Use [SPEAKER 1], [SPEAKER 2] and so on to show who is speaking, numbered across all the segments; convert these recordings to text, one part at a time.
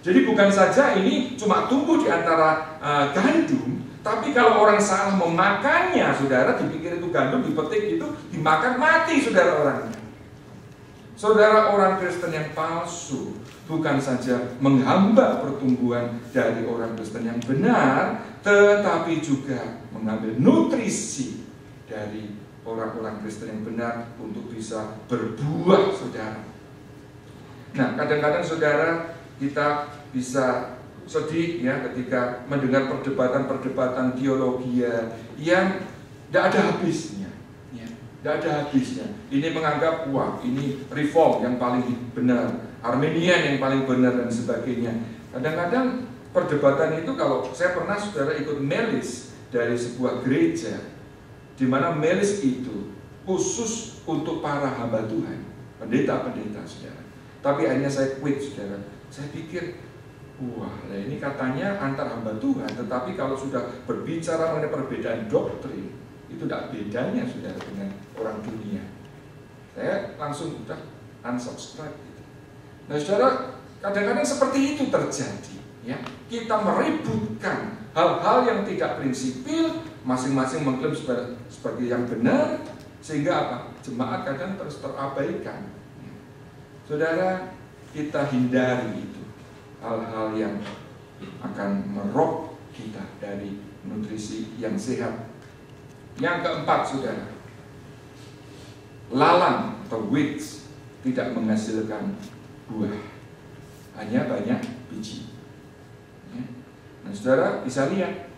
[SPEAKER 1] Jadi bukan saja ini cuma tumbuh di antara gandum, tapi kalau orang salah memakannya, saudara, dipikir itu gandum, dipetik itu, dimakan, mati saudara orangnya. Saudara, orang Kristen yang palsu bukan saja menghambat pertumbuhan dari orang Kristen yang benar, tetapi juga mengambil nutrisi dari orang-orang Kristen yang benar untuk bisa berbuah, saudara. Nah, kadang-kadang saudara, kita bisa sedih ya ketika mendengar perdebatan-perdebatan teologi yang tidak ada habisnya. Tidak ada habisnya. Ini menganggap, wah, ini reform yang paling benar, Arminian yang paling benar, dan sebagainya. Kadang-kadang perdebatan itu, kalau saya pernah saudara ikut melis dari sebuah gereja, di mana melis itu khusus untuk para hamba Tuhan, pendeta-pendeta, saudara. Tapi akhirnya saya quit, saudara. Saya pikir, wah, ini katanya antar hamba Tuhan, tetapi kalau sudah berbicara mengenai perbedaan doktrin, itu tidak bedanya, saudara, dengan orang dunia. Saya langsung udah unsubscribe gitu. Nah, saudara, kadang-kadang seperti itu terjadi, ya. Kita meributkan hal-hal yang tidak prinsipil, masing-masing mengklaim sebagai yang benar, sehingga apa? Jemaat kadang terus terabaikan. Saudara, kita hindari itu, hal-hal yang akan merob kita dari nutrisi yang sehat. Yang keempat, saudara, lalang atau weeds tidak menghasilkan buah, hanya banyak biji. Nah, saudara bisa lihat,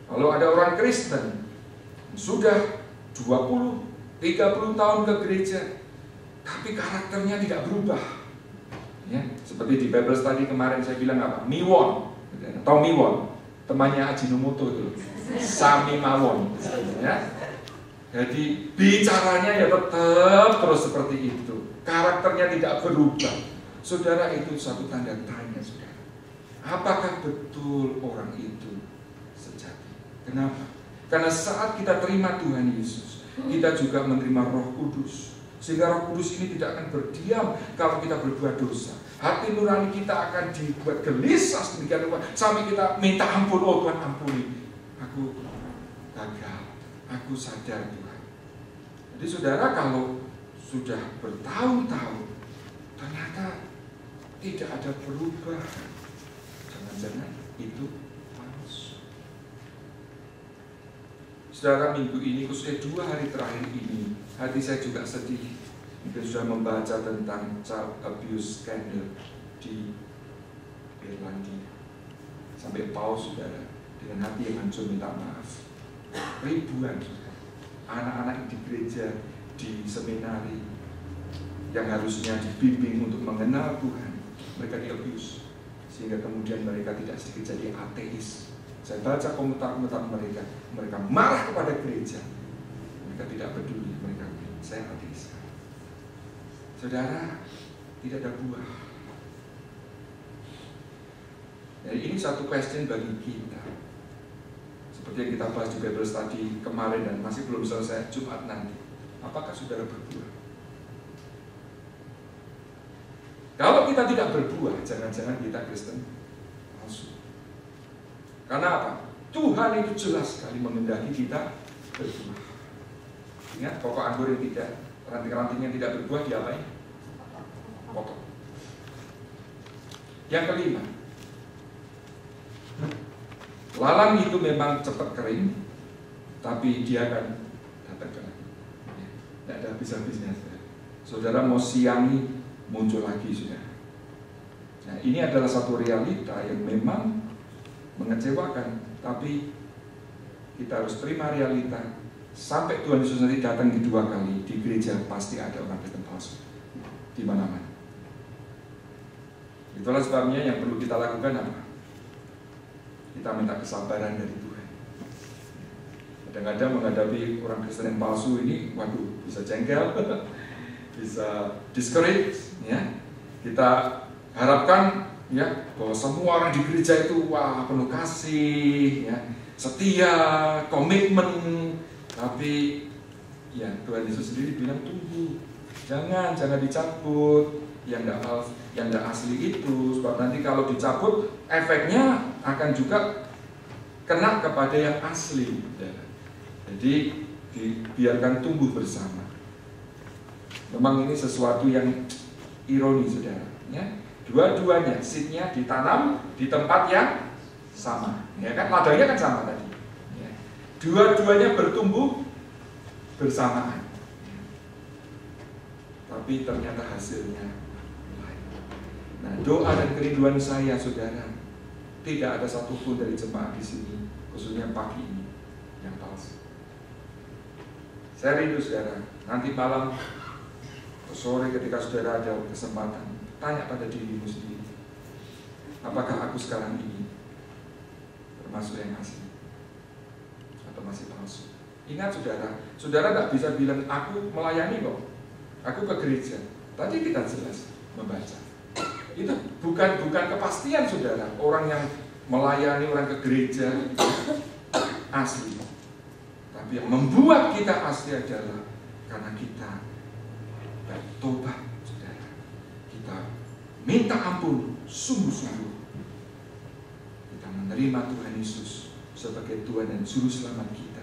[SPEAKER 1] kalau ada orang Kristen sudah 20-30 tahun ke gereja, tapi karakternya tidak berubah, ya, seperti di Bible Study kemarin saya bilang apa? Miwon, Tommy Won, temannya Ajinomoto itu, Sami Mawon, ya. Jadi bicaranya ya tetap terus seperti itu, karakternya tidak berubah. Saudara, itu satu tanda tanya, saudara. Apakah betul orang itu sejati? Kenapa? Karena saat kita terima Tuhan Yesus, kita juga menerima Roh Kudus. Sehingga Roh Kudus ini tidak akan berdiam kalau kita berbuat dosa. Hati nurani kita akan dibuat gelisah sedemikian rupa sampai kita minta ampun. Oh Tuhan, ampuni, aku gagal, aku sadar Tuhan. Jadi saudara, kalau sudah bertahun-tahun ternyata tidak ada perubahan, jangan-jangan itu palsu. Saudara, minggu ini, khususnya 2 hari terakhir ini, hati saya juga sedih. Mungkin sudah membaca tentang child abuse scandal di Irlandia. Sampai paus, saudara, dengan hati yang hancur minta maaf. Ribuan anak-anak di gereja, di seminari, yang harusnya dibimbing untuk mengenal Tuhan, mereka di-abuse, sehingga kemudian mereka tidak sedikit jadi ateis. Saya baca komentar-komentar mereka marah kepada gereja. Mereka tidak peduli, mereka saya ateis. Saudara, tidak ada buah. Jadi ini satu question bagi kita. Seperti yang kita bahas di Bible Study kemarin dan masih belum selesai Jumat nanti. Apakah saudara berbuah? Kalau kita tidak berbuah, jangan-jangan kita Kristen palsu. Karena apa? Tuhan itu jelas sekali menghendaki kita berbuah. Ingat, pokok anggur yang tidak, ranting-rantingnya tidak berbuah, diapain? Potong. Yang kelima, lalang itu memang cepat kering, tapi dia akan datang lagi. Tidak ada habis-habisnya. Saudara mau siangi, muncul lagi, saudara. Nah, ini adalah satu realita yang memang mengecewakan, tapi kita harus terima realita. Sampai Tuhan Yesus nanti datang kedua kali, di gereja pasti ada orang Kristen palsu di mana-mana. Itulah sebabnya yang perlu kita lakukan apa? Kita minta kesabaran dari Tuhan. Kadang-kadang menghadapi orang Kristen yang palsu ini, waduh, bisa jengkel, bisa discourage, ya. Kita harapkan ya bahwa semua orang di gereja itu wah penuh kasih, ya, setia, komitmen. Tapi ya Tuhan Yesus sendiri bilang tunggu, Jangan dicabut yang tidak asli itu, sebab nanti kalau dicabut efeknya akan juga kena kepada yang asli. Jadi dibiarkan tumbuh bersama. Memang ini sesuatu yang ironi, saudara. Ya, dua-duanya seednya ditanam di tempat yang sama. Ya kan, ladangnya kan sama tadi. Ya. Dua-duanya bertumbuh bersamaan. Tapi ternyata hasilnya lain. Nah, doa dan kerinduan saya, saudara, tidak ada satupun dari jemaat di sini, khususnya pagi ini, yang palsu. Saya rindu, saudara, nanti malam atau sore ketika saudara ada kesempatan, tanya pada dirimu sendiri, apakah aku sekarang ini termasuk yang asli atau masih palsu? Ingat, saudara tidak bisa bilang aku melayani kok, aku ke gereja. Tadi kita jelas membaca. Itu bukan kepastian, saudara. Orang yang melayani, orang ke gereja asli. Tapi yang membuat kita asli adalah karena kita bertobat, saudara. Kita minta ampun sungguh-sungguh. Kita menerima Tuhan Yesus sebagai Tuhan dan Juru Selamat kita.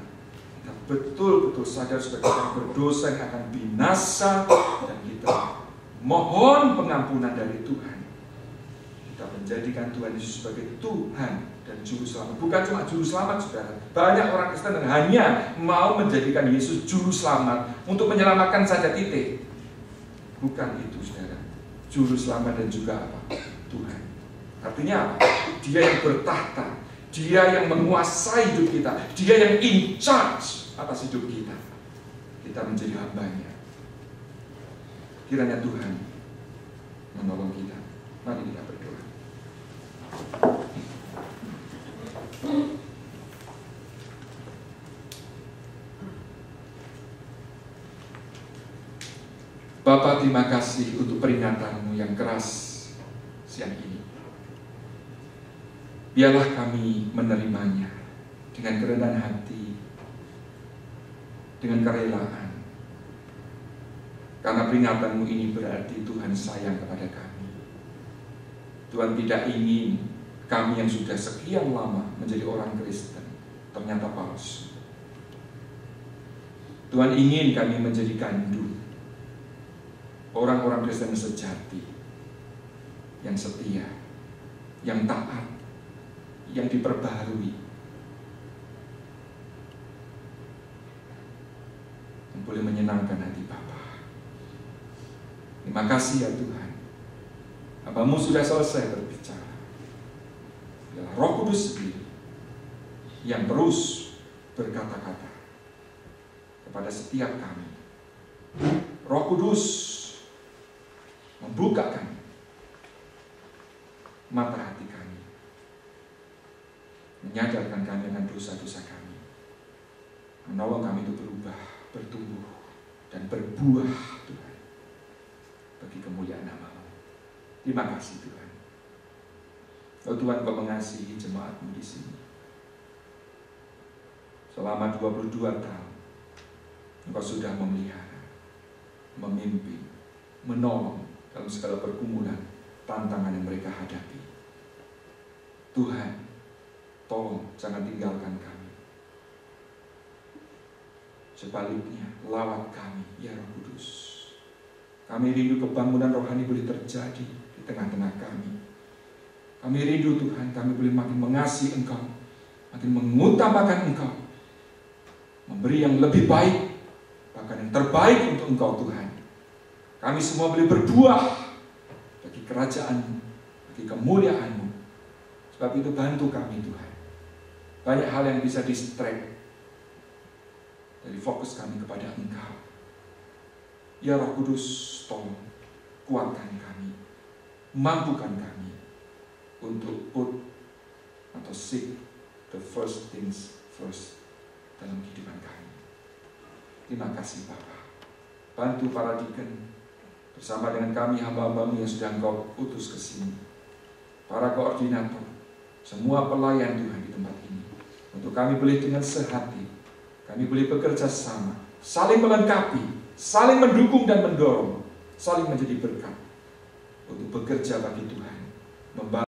[SPEAKER 1] Kita betul-betul sadar sebagai orang berdosa yang akan binasa, dan kita mohon pengampunan dari Tuhan. Kita menjadikan Tuhan Yesus sebagai Tuhan dan Juru Selamat. Bukan cuma Juru Selamat, saudara. Banyak orang Kristen yang hanya mau menjadikan Yesus Juru Selamat untuk menyelamatkan saja, titik. Bukan itu, saudara. Juru Selamat dan juga apa? Tuhan. Artinya apa? Dia yang bertahta, Dia yang menguasai hidup kita, Dia yang in charge atas hidup kita. Kita menjadi hamba-Nya. Kiranya Tuhan menolong kita. Mari kita berdoa. Bapa, terima kasih untuk peringatan-Mu yang keras siang ini. Biarlah kami menerimanya dengan kerendahan hati, dengan kerelaan. Karena peringatan-Mu ini berarti Tuhan sayang kepada kami. Tuhan tidak ingin kami yang sudah sekian lama menjadi orang Kristen ternyata palsu. Tuhan ingin kami menjadi gandum, orang-orang Kristen sejati, yang setia, yang taat, yang diperbaharui, yang boleh menyenangkan hati Bapa. Terima kasih ya Tuhan, Hamba-Mu sudah selesai berbicara. Biarlah Roh Kudus sendiri yang terus berkata-kata kepada setiap kami. Roh Kudus membukakan mata hati kami, menyadarkan kami dengan dosa-dosa kami, menolong kami untuk berubah, bertumbuh, dan berbuah, Tuhan, bagi kemuliaan nama-Mu. Terima kasih Tuhan. Oh Tuhan, Kau mengasihi jemaat-Mu di sini. Selama 22 tahun Engkau sudah memelihara, memimpin, menolong dalam segala pergumulan, tantangan yang mereka hadapi. Tuhan, tolong jangan tinggalkan kami. Sebaliknya, lawat kami, ya Roh Kudus. Kami rindu kebangunan rohani boleh terjadi di tengah-tengah kami. Kami rindu Tuhan, kami boleh makin mengasihi Engkau, makin mengutamakan Engkau, memberi yang lebih baik, bahkan yang terbaik untuk Engkau Tuhan. Kami semua boleh berbuah bagi kerajaan-Mu, bagi kemuliaan-Mu. Sebab itu bantu kami Tuhan. Banyak hal yang bisa distract dari fokus kami kepada Engkau. Ya Roh Kudus, tolong kuatkan kami, mampukan kami untuk put atau seek the first things first dalam kehidupan kami. Terima kasih Bapa. Bantu para deacon bersama dengan kami hamba-hamba-Mu yang sudah Engkau utus ke sini, para koordinator, semua pelayan Tuhan di tempat ini, untuk kami boleh dengan sehati, kami boleh bekerja sama, saling melengkapi, saling mendukung dan mendorong, saling menjadi berkat untuk bekerja bagi Tuhan, membangun